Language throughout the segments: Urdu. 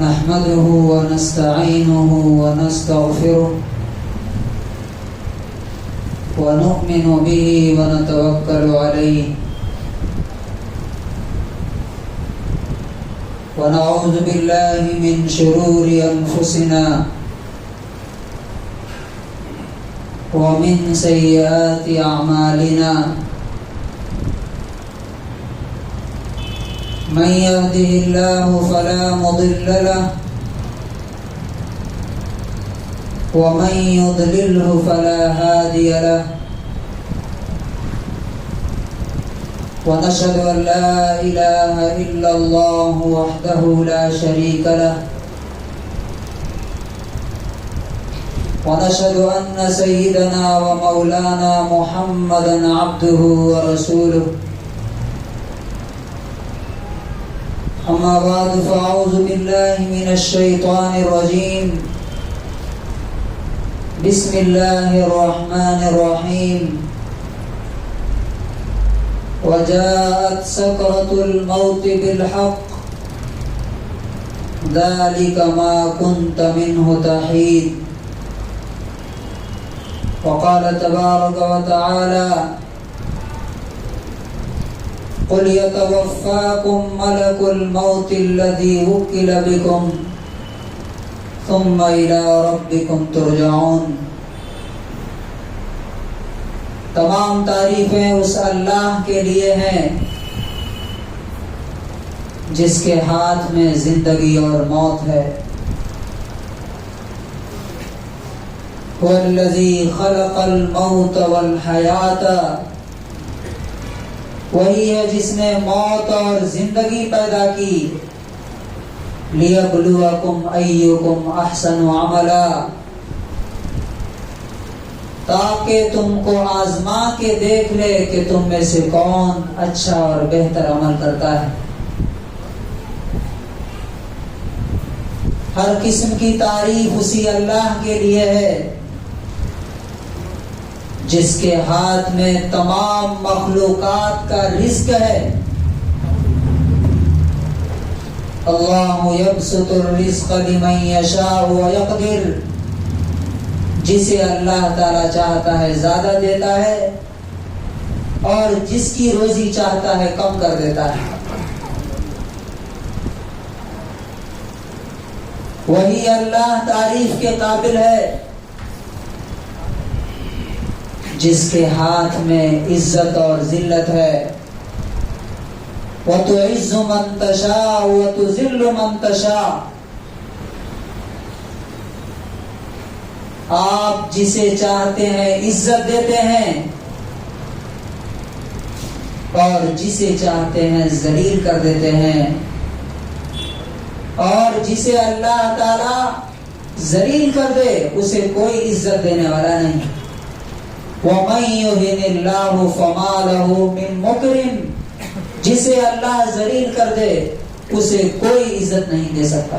نحمده ونستعينه ونستغفره ونؤمن به ونتوكل عليه ونعوذ بالله من شرور أنفسنا ومن سيئات أعمالنا من يهده الله فلا مضل له ومن يضلله فلا هادي له ونشهد أن لا إله إلا الله وحده لا شريك له ونشهد أن سيدنا ومولانا محمدا عبده ورسوله أما بعد فأعوذ بالله من الشيطان الرجيم بسم الله الرحمن الرحيم وجاءت سكرة الموت بالحق ذلك ما كنت منه تحيد وقال تبارك وتعالى قل يتوفاكم ملك الموت الذي وكل بكم ثم إلى ربكم ترجعون۔ تمام تعریفیں اس اللہ کے لیے ہیں جس کے ہاتھ میں زندگی اور موت ہے۔ هو الذی خلق الموت والحیات، وہی ہے جس نے موت اور زندگی پیدا کی۔ لِيَبْلُوَكُمْ أَيُّكُمْ أَحْسَنُ عَمَلًا، تاکہ تم کو آزما کے دیکھ لے کہ تم میں سے کون اچھا اور بہتر عمل کرتا ہے۔ ہر قسم کی تعریف اسی اللہ کے لیے ہے جس کے ہاتھ میں تمام مخلوقات کا رزق ہے۔ اللہ یبسط الرزق لمن یشاء ویقدر، جسے اللہ تعالی چاہتا ہے زیادہ دیتا ہے اور جس کی روزی چاہتا ہے کم کر دیتا ہے۔ وہی اللہ تعریف کے قابل ہے جس کے ہاتھ میں عزت اور ذلت ہے۔ وَتُعِزُّ مَن تَشَاءُ وَتُذِلُّ مَن تَشَاءُ، آپ جسے چاہتے ہیں عزت دیتے ہیں اور جسے چاہتے ہیں ذلیل کر دیتے ہیں، اور جسے اللہ تعالی ذلیل کر دے اسے کوئی عزت دینے والا نہیں۔ وَمَن يُهِنِ اللَّهُ فَمَا لَهُ مِن مُكْرِمٍ، جسے اللہ ذلیل کر دے اسے کوئی عزت نہیں دے سکتا۔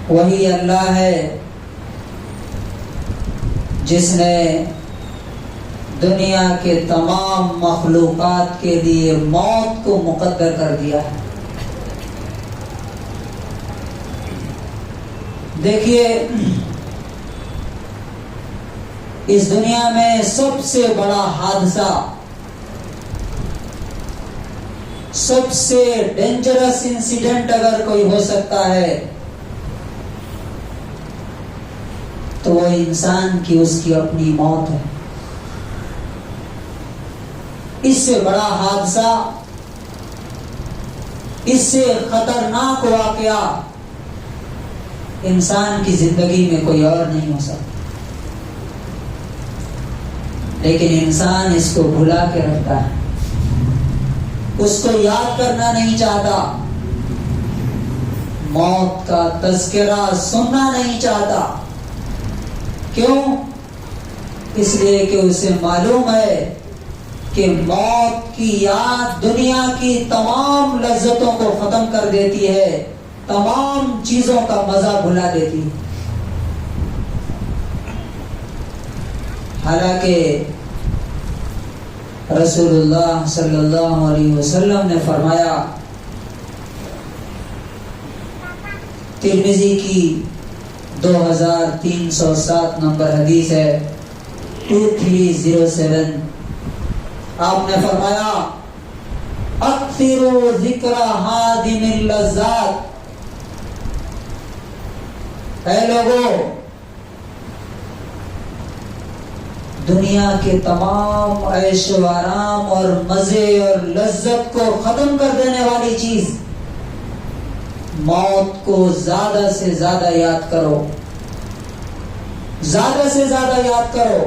وہی اللہ ہے جس نے دنیا کے تمام مخلوقات کے لیے موت کو مقدر کر دیا ہے۔ دیکھیے، اس دنیا میں سب سے بڑا حادثہ، سب سے ڈینجرس انسیڈنٹ اگر کوئی ہو سکتا ہے تو وہ انسان کی اس کی اپنی موت ہے۔ اس سے بڑا حادثہ، اس سے خطرناک واقعہ انسان کی زندگی میں کوئی اور نہیں ہو سکتا، لیکن انسان اس کو بھلا کے رکھتا ہے، اس کو یاد کرنا نہیں چاہتا، موت کا تذکرہ سننا نہیں چاہتا۔ کیوں؟ اس لیے کہ اسے معلوم ہے کہ موت کی یاد دنیا کی تمام لذتوں کو ختم کر دیتی ہے، تمام چیزوں کا مزہ بھلا دیتی ہے۔ حالانکہ رسول اللہ صلی اللہ علیہ وسلم نے فرمایا ترمذی کی 2307 نمبر حدیث ہے 2307. آپ نے فرمایا اکثروا ذکر ہادم اللذات. اے لوگوں، دنیا کے تمام عیش و آرام اور مزے اور لذت کو ختم کر دینے والی چیز موت کو زیادہ سے زیادہ یاد کرو، زیادہ سے زیادہ یاد کرو.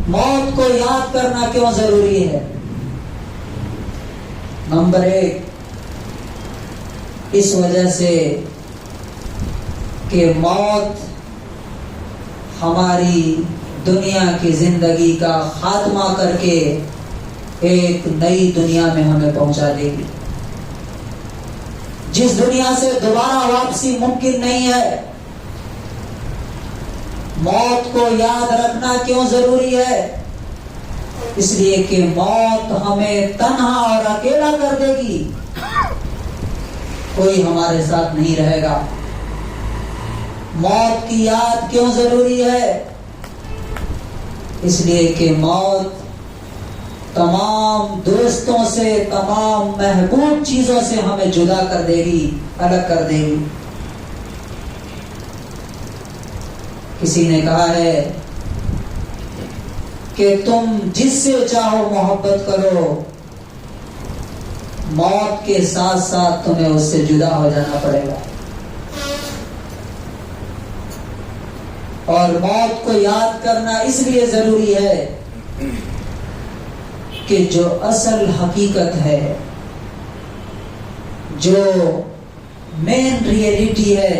موت کو یاد کرنا کیوں ضروری ہے؟ نمبر 1، اس وجہ سے کہ موت ہماری دنیا کی زندگی کا خاتمہ کر کے ایک نئی دنیا میں ہمیں پہنچا دے گی، جس دنیا سے دوبارہ واپسی ممکن نہیں ہے. موت کو یاد رکھنا کیوں ضروری ہے؟ اس لیے کہ موت ہمیں تنہا اور اکیلا کر دے گی، کوئی ہمارے ساتھ نہیں رہے گا. موت کی یاد کیوں ضروری ہے؟ اس لیے کہ موت تمام دوستوں سے، تمام محبوب چیزوں سے ہمیں جدا کر دے گی، الگ کر دے گی. کسی نے کہا ہے کہ تم جس سے چاہو محبت کرو، موت کے ساتھ ساتھ تمہیں اس سے جدا ہو جانا پڑے گا. اور موت کو یاد کرنا اس لیے ضروری ہے کہ جو اصل حقیقت ہے، جو مین ریئلٹی ہے،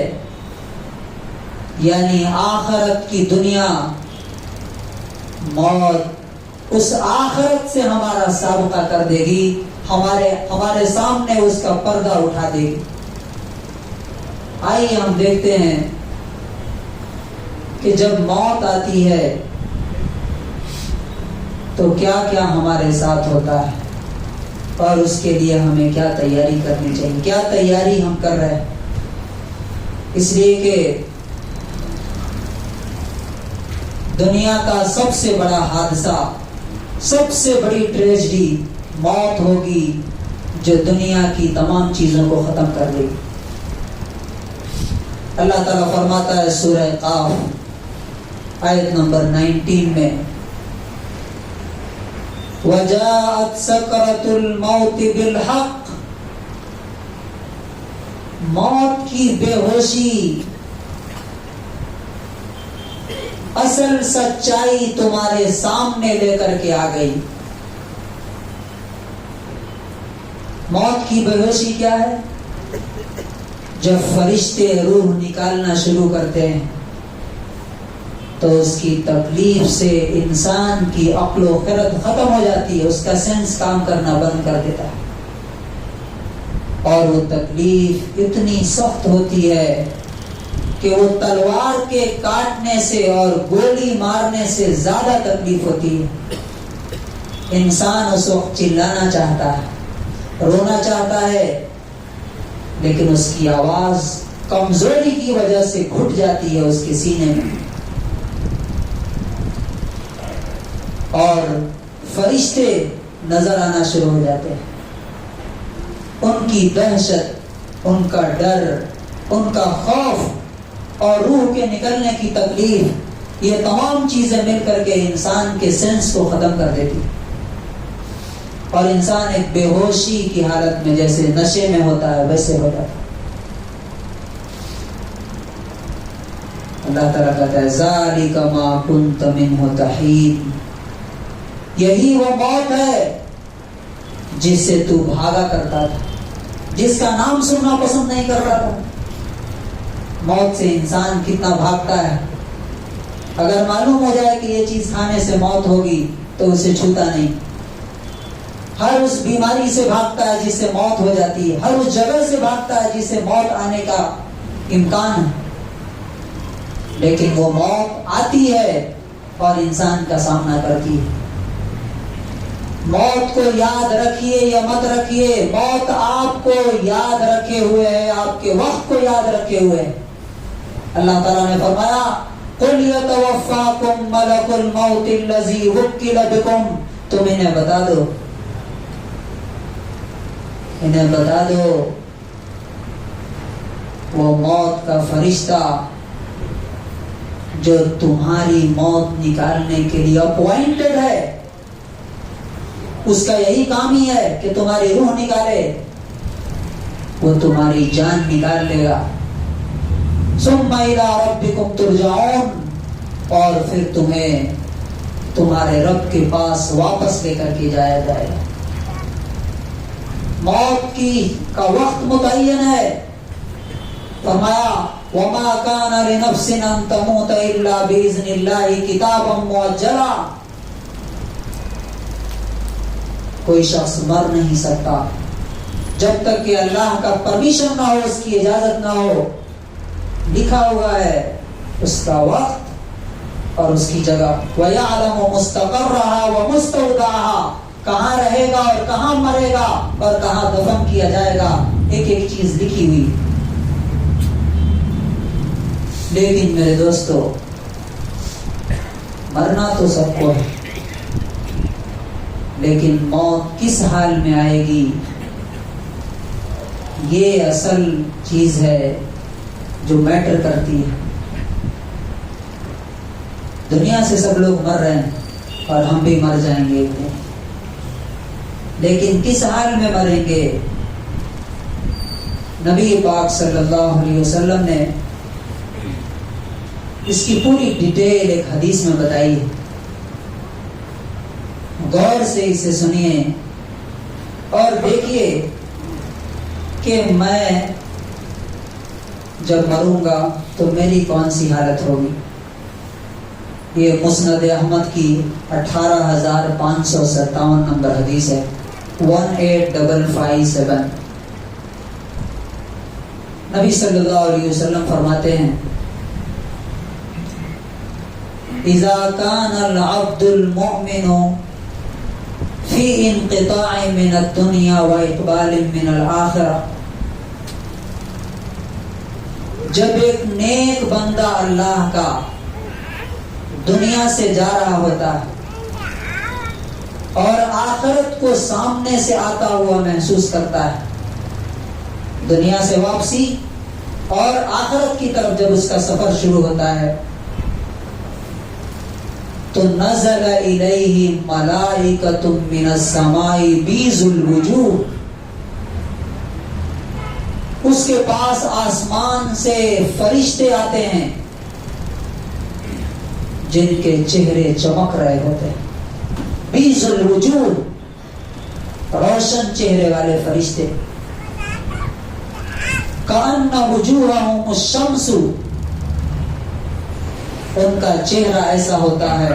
یعنی آخرت کی دنیا، موت اس آخرت سے ہمارا سابقہ کر دے گی، ہمارے سامنے اس کا پردہ اٹھا دے گی. آئیے ہم دیکھتے ہیں کہ جب موت آتی ہے تو کیا کیا ہمارے ساتھ ہوتا ہے، اور اس کے لیے ہمیں کیا تیاری کرنی چاہیے، کیا تیاری ہم کر رہے ہیں. اس لیے کہ دنیا کا سب سے بڑا حادثہ، سب سے بڑی ٹریجڈی موت ہوگی، جو دنیا کی تمام چیزوں کو ختم کر دے گی. اللہ تعالیٰ فرماتا ہے سورہ قاف آیت نمبر 19 میں، وَجَاءَتْ سَكْرَةُ الْمَوْتِ بِالْحَقِّ. موت کی بے ہوشی، اصل سچائی تمہارے سامنے لے کر کے آ گئی. موت کی بے ہوشی کیا ہے؟ جب فرشتے روح نکالنا شروع کرتے ہیں تو اس کی تکلیف سے انسان کی عقل و خرد ختم ہو جاتی ہے، اس کا سینس کام کرنا بند کر دیتا ہے، اور وہ تکلیف اتنی سخت ہوتی ہے کہ وہ تلوار کے کاٹنے سے اور گولی مارنے سے زیادہ تکلیف ہوتی ہے. انسان اس وقت چلانا چاہتا ہے، رونا چاہتا ہے، لیکن اس کی آواز کمزوری کی وجہ سے گھٹ جاتی ہے اس کے سینے میں. اور فرشتے نظر آنا شروع ہو جاتے ہیں. ان کی دہشت، ان کا ڈر، ان کا خوف اور روح کے نکلنے کی تکلیف، یہ تمام چیزیں مل کر کے انسان کے سینس کو ختم کر دیتی، اور انسان ایک بے ہوشی کی حالت میں جیسے نشے میں ہوتا ہے ویسے ہو جاتا ہے. اللہ تعالیٰ کہتا ہے ذَلِكَ مَا كُنْتَ مِنْهُ تَحِيدٌ. یہی وہ موت ہے جس سے تو بھاگا کرتا تھا، جس کا نام سننا پسند نہیں کرتا تھا. موت سے انسان کتنا بھاگتا ہے. اگر معلوم ہو جائے کہ یہ چیز کھانے سے موت ہوگی تو اسے چھوتا نہیں. ہر اس بیماری سے بھاگتا ہے جس سے موت ہو جاتی ہے، ہر اس جگہ سے بھاگتا ہے جس سے موت آنے کا امکان ہے. لیکن وہ موت آتی ہے اور انسان کا سامنا کرتی ہے. موت کو یاد رکھیے یا مت رکھیے، موت آپ کو یاد رکھے ہوئے ہے، آپ کے وقت کو یاد رکھے ہوئے ہے۔ اللہ تعالیٰ نے فرمایا قُلْ يَتَوَفَّاكُمْ مَلَكُ الْمَوْتِ الَّذِي وُكِّلَ بِكُمْ، تم انہیں بتا دو، انہیں بتا دو وہ موت کا فرشتہ جو تمہاری موت نکالنے کے لیے اپوائنٹڈ ہے، اس کا یہی کام ہی ہے کہ تمہاری روح نکالے، وہ تمہاری جان نکال لے گا۔ ثم إلى ربكم ترجعون، اور پھر تمہیں تمہارے رب کے پاس واپس لے کر کے جایا جائے گا۔ موت کا وقت متعین ہے، فرمایا وما كان لنفس ان تموت الا باذن الله کتابا مؤجلا، کوئی شخص مر نہیں سکتا جب تک کہ اللہ کا پرمیشن نہ ہو، اس کی اجازت نہ ہو۔ لکھا ہوا ہے اس کا وقت اور اس کی جگہ، وَيَعْلَمُ مُسْتَقَرَّهَا وَمُسْتَوْدَعَهَا، کہاں رہے گا اور کہاں مرے گا اور کہاں دفن کیا جائے گا، ایک ایک چیز لکھی ہوئی۔ لیکن میرے دوستو، مرنا تو سب کو ہے، لیکن موت کس حال میں آئے گی، یہ اصل چیز ہے جو میٹر کرتی ہے۔ دنیا سے سب لوگ مر رہے ہیں اور ہم بھی مر جائیں گے ایک دن، لیکن کس حال میں مریں گے؟ نبی پاک صلی اللہ علیہ وسلم نے اس کی پوری ڈیٹیل ایک حدیث میں بتائی ہے، غور سے اسے سنیے اور دیکھیے کہ میں جب مروں گا تو میری کون سی حالت ہوگی۔ یہ مسند احمد کی 18,557 نمبر حدیث ہے، 18557۔ نبی صلی اللہ علیہ وسلم فرماتے ہیں اذا كان العبد المؤمن في انقطاع من الدنيا واقبال من الاخرة، جب ایک نیک بندہ اللہ کا دنیا سے جا رہا ہوتا ہے اور آخرت کو سامنے سے آتا ہوا محسوس کرتا ہے، دنیا سے واپسی اور آخرت کی طرف جب اس کا سفر شروع ہوتا ہے تو نزل الیہ ملائکۃ من السماء بیض الوجوہ، اس کے پاس آسمان سے فرشتے آتے ہیں جن کے چہرے چمک رہے ہوتے ہیں، بیض الوجوہ، روشن چہرے والے فرشتے، کأن وجوہہم الشمس، ان کا چہرہ ایسا ہوتا ہے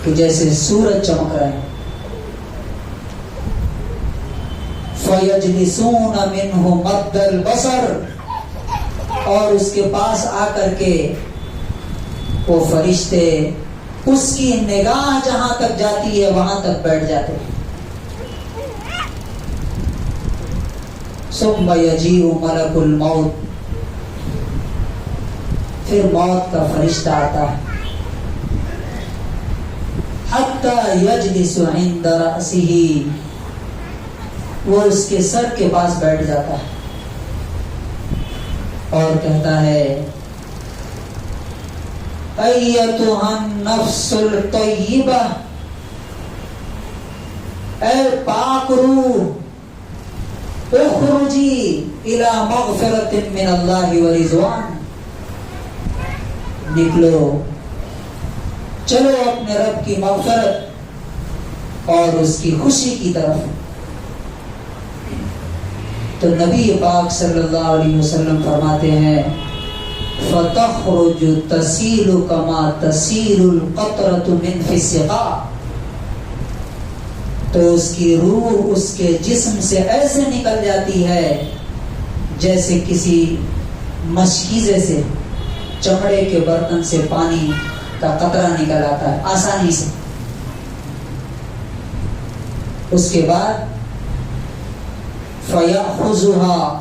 کہ جیسے سورج چمک رہا ہے۔ فَيَجْلِسُونَ مِنْهُ مَدَّ الْبَصَرِ، اور اس کے پاس آ کر کے وہ فرشتے اس کی نگاہ جہاں تک جاتی ہے وہاں تک بیٹھ جاتے ہیں۔ ثُمَّ يَجِيءُ مَلَكُ الْمَوْتِ، پھر موت کا فرشتہ آتا ہے، حَتَّى يَجْلِسُ عِنْدَ رَأْسِهِ، وہ اس کے سر کے پاس بیٹھ جاتا ہے اور کہتا ہے ایتھا النفس الطیبہ، اے پاک روح، اخرجی الی مغفرۃ من اللہ ورضوان، نکلو، چلو اپنے رب کی مغفرت اور اس کی خوشی کی طرف۔ تو نبی پاک صلی اللہ علیہ وسلم فرماتے ہیں فَتَخْرُجُ تَسِيلُ كَمَا تَسِيلُ الْقَطْرَةُ مِنْ فِي السِّقَاءِ، تو اس کی روح اس کے جسم سے ایسے نکل جاتی ہے جیسے کسی مشکیزے سے، چمڑے کے برتن سے پانی کا قطرہ نکل آتا ہے آسانی سے۔ اس کے بعد فَيَأْخُذُهَا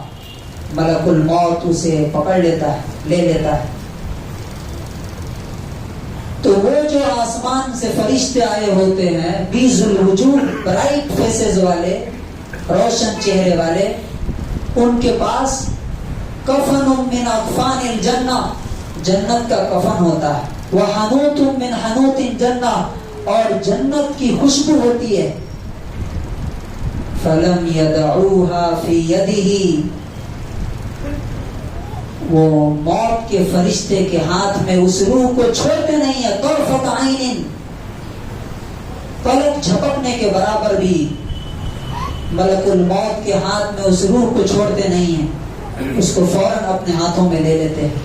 ملک الموت اسے پکڑ لیتا ہے، لے لیتا ہے۔ تو وہ جو آسمان سے فرشتے آئے ہوتے ہیں، بیض الوجوہ، برائٹ فیسز والے، روشن چہرے والے، ان کے پاس کفن من اکفان الجنہ، جنت کا کفن ہوتا ہے، وحنوت من حنوت الجنہ، اور جنت کی خوشبو ہوتی ہے۔ فلم يدعوها في يده، وہ موت کے فرشتے کے ہاتھ میں اس روح کو چھوڑتے نہیں ہیں، طرفت عین، پلک جھپکنے کے برابر بھی ملک الموت کے ہاتھ میں اس روح کو چھوڑتے نہیں ہیں، اس کو فوراً اپنے ہاتھوں میں لے لیتے ہیں۔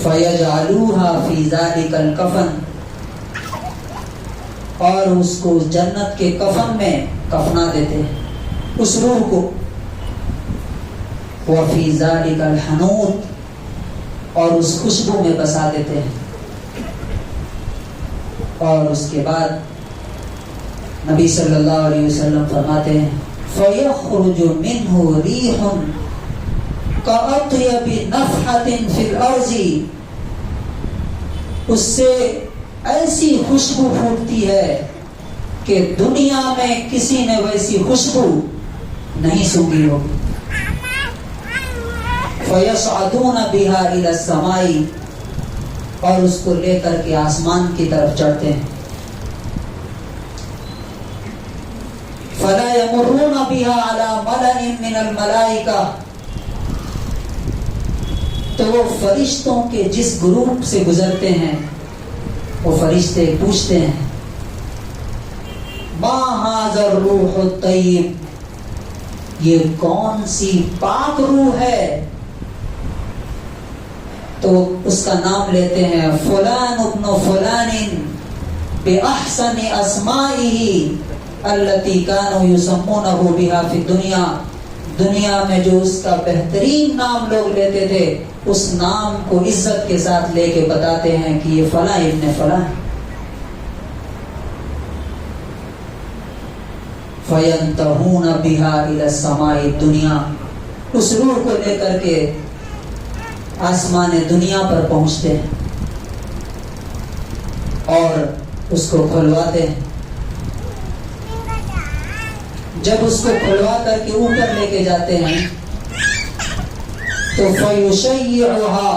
فَيَجْعَلُوهَا فِي ذَلِكَ الْكَفَنِ، اور اس کو جنت کے کفن میں کفنا دیتے ہیں اس روح کو۔ وَفِي ذَلِكَ الْحَنُوتِ، اور اس خوشبو میں بسا دیتے ہیں۔ اور اس کے بعد نبی صلی اللہ علیہ وسلم فرماتے ہیں فَيَخْرُجُ مِنْهُ رِيحٌ كَأَطْيَبِ نَفْحَةٍ فِي الْأَرْضِ، اس سے ایسی خوشبو پھوٹتی ہے کہ دنیا میں کسی نے ویسی خوشبو نہیں سونگھی ہوگی۔ فَيَصْعَدُونَ بِهَا إِلَى السَّمَاءِ، اور اس کو لے کر کے آسمان کی طرف چڑھتے ہیں۔ فَلَا يَمُرُّونَ بِهَا عَلَى مَلَئٍ مِّنَ الْمَلَائِكَةِ، تو وہ فرشتوں کے جس گروپ سے گزرتے ہیں وہ فرشتے پوچھتے ہیں مَا هَذَا الرُّوحُ الطَّيِّبُ، یہ کون سی پاک روح ہے؟ تو اس کا نام لیتے ہیں فلان ابن فلان بِأَحْسَنِ أَسْمَائِهِ الَّتِي كَانُوا يُسَمُّونَهُ بِهَا فِي الدُّنْيَا، دنیا میں جو اس کا بہترین نام لوگ لیتے تھے، اس نام کو عزت کے ساتھ لے کے بتاتے ہیں کہ یہ فلاں ابن فلاں۔ فَيَنْتَهُونَ بِهَا إِلَى السَّمَاءِ الدُّنْيَا، اس روح کو لے کر کے آسمان دنیا پر پہنچتے ہیں اور اس کو کھلواتے ہیں۔ جب اس کو کھلوا کر کے اوپر لے کے جاتے ہیں تو فَيُشَيِّعُهَا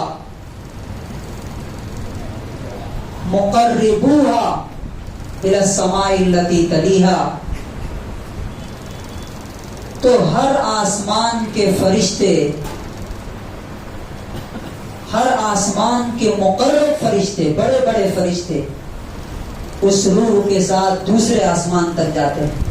مُقَرِّبُوهَا إِلَى السَّمَاءِ الَّتِي تَلِيهَا، تو ہر آسمان کے فرشتے، ہر آسمان کے مقرب فرشتے، بڑے بڑے فرشتے اس روح کے ساتھ دوسرے آسمان تک جاتے ہیں،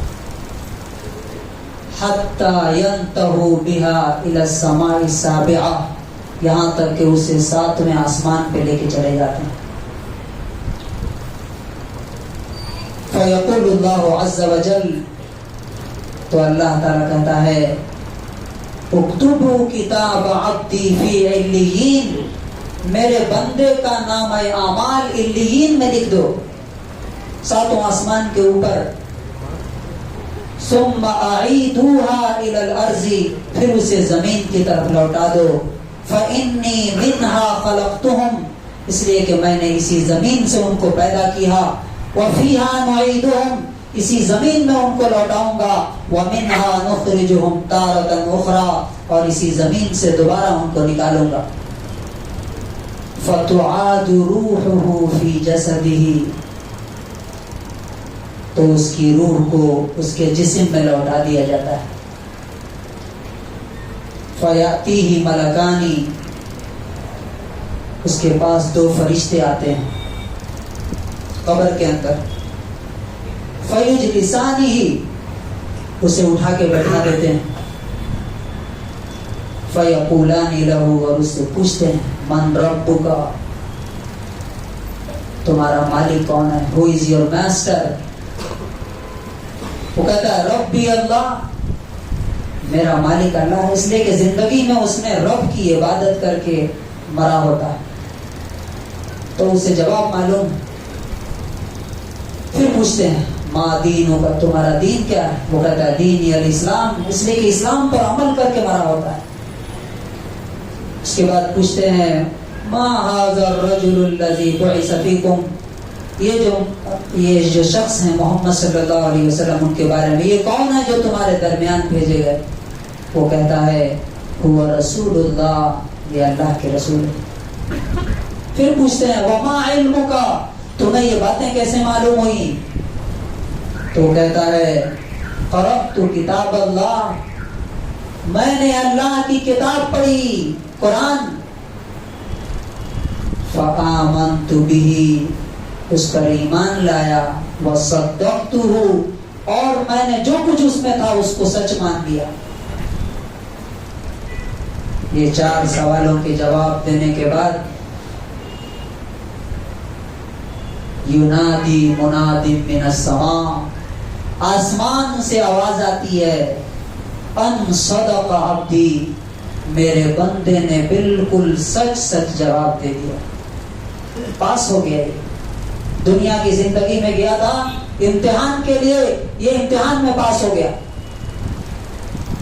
حَتَّى يَنْتَهُوا بِهَا إِلَى السَّمَاءِ السَّابِعَةِ، یہاں تک کہ اسے 7ویں آسمان پہ لے کے چلے جاتے ہیں۔ فَيَقُولُ اللَّهُ عَزَّ وَجَلَّ، تو اللہ تعالیٰ کہتا ہے اکتبوا کتاب عبدی فی علیین، میرے بندے کا نام اعمال علیین میں لکھ دو، 7 آسمان کے اوپر۔ ثم اعیدوها الى الارض، پھر اسے زمین کی طرف لوٹا دو۔ فانی منها خلقتهم، اس لیے کہ میں نے اسی زمین سے ان کو پیدا کیا۔ وفیها نعیدهم، اسی زمین میں ان کو لوٹاؤں گا۔ ومنها نخرجهم تارة اخرى، اور اسی زمین سے دوبارہ ان کو نکالوں گا۔ فتعاد روحه فی جسده، تو اس کی روح کو اس کے جسم میں لوٹا دیا جاتا ہے۔ فیاتیہ ملکانی، اس کے پاس 2 فرشتے آتے ہیں قبر کے اندر۔ فیجلسانہ، اسے اٹھا کے بیٹھا دیتے ہیں۔ فیقولان لہ، اور اس سے پوچھتے ہیں من ربک، تمہارا مالک کون ہے؟ ہو از یور ماسٹر؟ وہ کہتا ہے ربی اللہ، میرا مالک اللہ ہے، اس لیے کہ زندگی میں اس نے رب کی عبادت کر کے مرا ہوتا ہے، تو اسے جواب معلوم۔ پھر پوچھتے ہیں ما دینوں کا، تمہارا دین کیا ہے؟ وہ کہتا ہے دین الاسلام، اس لیے کہ اسلام پر عمل کر کے مرا ہوتا ہے۔ اس کے بعد پوچھتے ہیں ما ھذا الرجل الذی بعث فیکم، یہ جو شخص ہیں محمد صلی اللہ علیہ وسلم، ان کے بارے میں یہ کون ہے جو تمہارے درمیان بھیجے گئے؟ وہ کہتا ہے هو رسول اللہ، یہ اللہ کے رسول ہے۔ پھر پوچھتے ہیں وما علمک، تمہیں یہ باتیں کیسے معلوم ہوئی؟ تو کہتا ہے قرأت کتاب اللہ، میں نے اللہ کی کتاب پڑھی، قرآن، فآمنت به، اس پر ایمان لایا، وصدقته، اور میں نے جو کچھ اس میں تھا اس کو سچ مان لیا۔ یہ 4 سوالوں کے جواب دینے کے بعد ینادی منادی من السماء، آسمان سے آواز آتی ہے ان صدق عبدی، میرے بندے نے بالکل سچ سچ جواب دے دیا، پاس ہو گیا۔ دنیا کی زندگی میں گیا تھا امتحان کے لیے، یہ امتحان میں پاس ہو گیا۔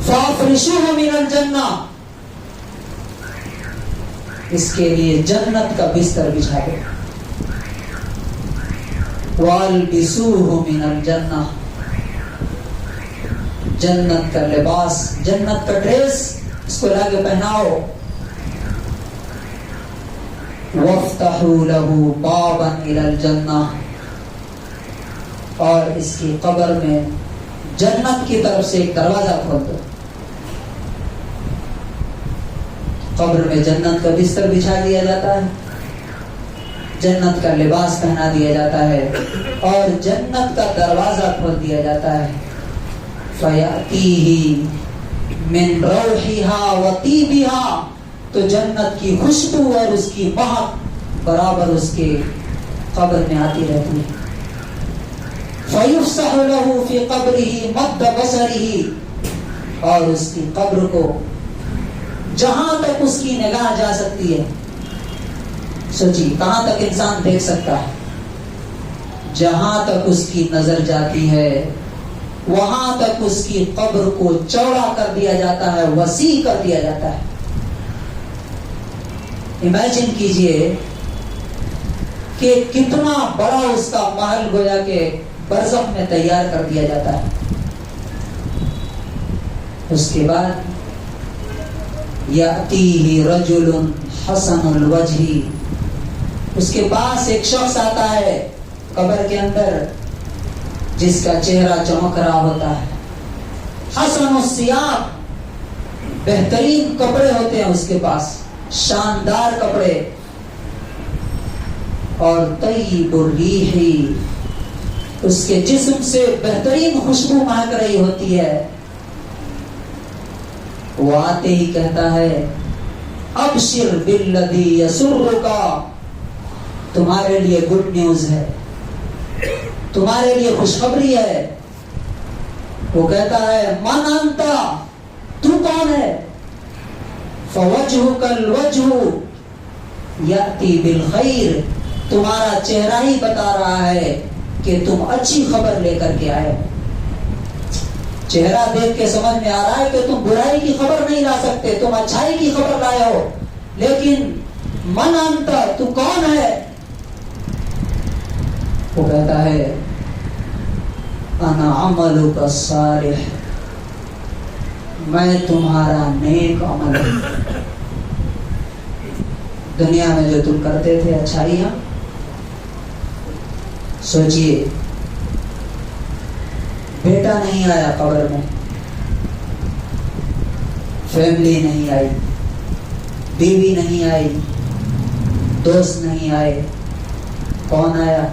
فافرشوہ من الجنہ، اس کے لیے جنت کا بستر بچھا دو۔ والبسوہ من الجنہ، جنت کا لباس، جنت کا ڈریس اس کو لا کے پہناؤ۔ وافتحوا له بابا الى الجنہ، اور اس کی قبر میں جنت کی طرف سے ایک دروازہ کھول دو۔ قبر میں جنت کا بستر بچھا دیا جاتا ہے، جنت کا لباس پہنا دیا جاتا ہے، اور جنت کا دروازہ کھول دیا جاتا ہے۔ فَيَأْتِيهِ مِنْ رَوْحِهَا وَطِيبِهَا، تو جنت کی خوشبو اور اس کی مہک برابر اس کے قبر میں آتی رہتی ہے۔ فَيُفْسَحُ لَهُ فِي قَبْرِهِ مَدَّ بَصَرِهِ، اور اس کی قبر کو جہاں تک اس کی نگاہ جا سکتی ہے، سوچی کہاں تک انسان دیکھ سکتا ہے، جہاں تک اس کی نظر جاتی ہے وہاں تک اس کی قبر کو چوڑا کر دیا جاتا ہے، وسیع کر دیا جاتا ہے۔ امیجن کیجئے کہ کتنا بڑا اس کا محل گویا کہ برزخ میں تیار کر دیا جاتا ہے۔ اس کے بعد یأتیہ رجل حسن الوجہ، اس کے پاس ایک شخص آتا ہے قبر کے اندر جس کا چہرہ چمک رہا ہوتا ہے، حسن الثیاب، بہترین کپڑے ہوتے ہیں اس کے پاس، شاندار کپڑے، اور طیب الریح، اس کے جسم سے بہترین خوشبو مہک رہی ہوتی ہے۔ وہ آتے ہی کہتا ہے ابشر بالذی یسرک، تمہارے لیے گڈ نیوز ہے، تمہارے لیے خوشخبری ہے۔ وہ کہتا ہے من انت، تو کون ہے؟ فوجہک الوجہ یأتی بالخیر، تمہارا چہرہ ہی بتا رہا ہے کہ تم اچھی خبر لے کر کے آئے۔ چہرہ دیکھ کے سمجھ میں آ رہا ہے کہ تم برائی کی خبر نہیں لا سکتے، تم اچھائی کی خبر لائے ہو، لیکن من انت، تو کون ہے؟ وہ کہتا ہے انا عملک الصالح، میں تمہارا نیک عمل ہوں، دنیا میں جو تم کرتے تھے اچھائیاں۔ سوچئے بیٹا نہیں آیا قبر میں، فیملی نہیں آئی، بیوی نہیں آئی، دوست نہیں آئے، کون آیا؟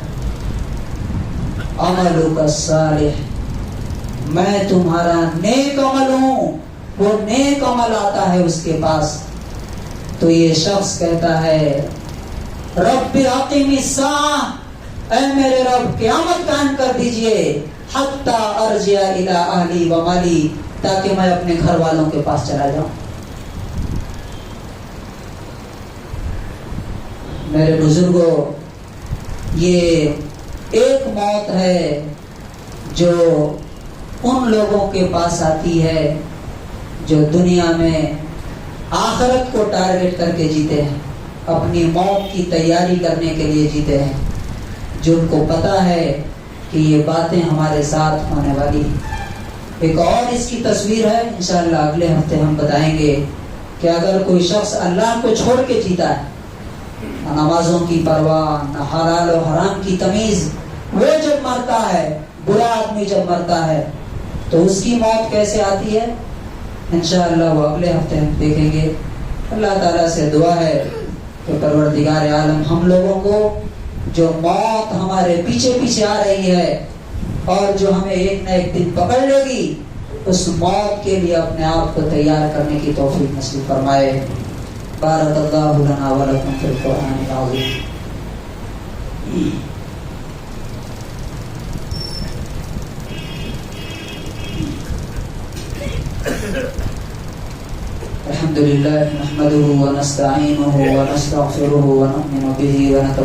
عملک الصالح، میں تمہارا نیک عمل ہوں۔ وہ نیک عمل آتا ہے اس کے پاس، تو یہ شخص کہتا ہے رب اقم الساعہ، اے میرے رب قیامت قائم کر دیجئے، حتی ارجع الی اہلی و مالی، تاکہ میں اپنے گھر والوں کے پاس چلا جاؤں۔ میرے بزرگوں، یہ ایک موت ہے جو ان لوگوں کے پاس آتی ہے جو دنیا میں آخرت کو ٹارگٹ کر کے جیتے ہیں، اپنی موت کی تیاری کرنے کے لیے جیتے ہیں، جن کو پتہ ہے کہ یہ باتیں ہمارے ساتھ ہونے والی ہیں۔ ایک اور اس کی تصویر ہے، انشاءاللہ اگلے ہفتے ہم بتائیں گے کہ اگر کوئی شخص اللہ کو چھوڑ کے جیتا ہے، نہ نمازوں کی پرواہ، نہ حلال و حرام کی تمیز، وہ جب مرتا ہے، برا آدمی جب مرتا ہے تو اس کی موت کیسے آتی ہے، انشاءاللہ وہ اگلے ہفتے ہم دیکھیں گے۔ اللہ تعالیٰ سے دعا ہے کہ پروردگار عالم ہم لوگوں کو جو موت ہمارے پیچھے پیچھے آ رہی ہے اور جو ہمیں ایک نہ ایک دن پکڑ لے گی، اس موت کے لیے اپنے آپ کو تیار کرنے کی توفیق نصیب فرمائے۔ بارک اللہ لنا ولکم فی القرآن العظیم۔ الحمد للہ نحمده ونستعینه ونستغفره ونؤمن به ونتوکل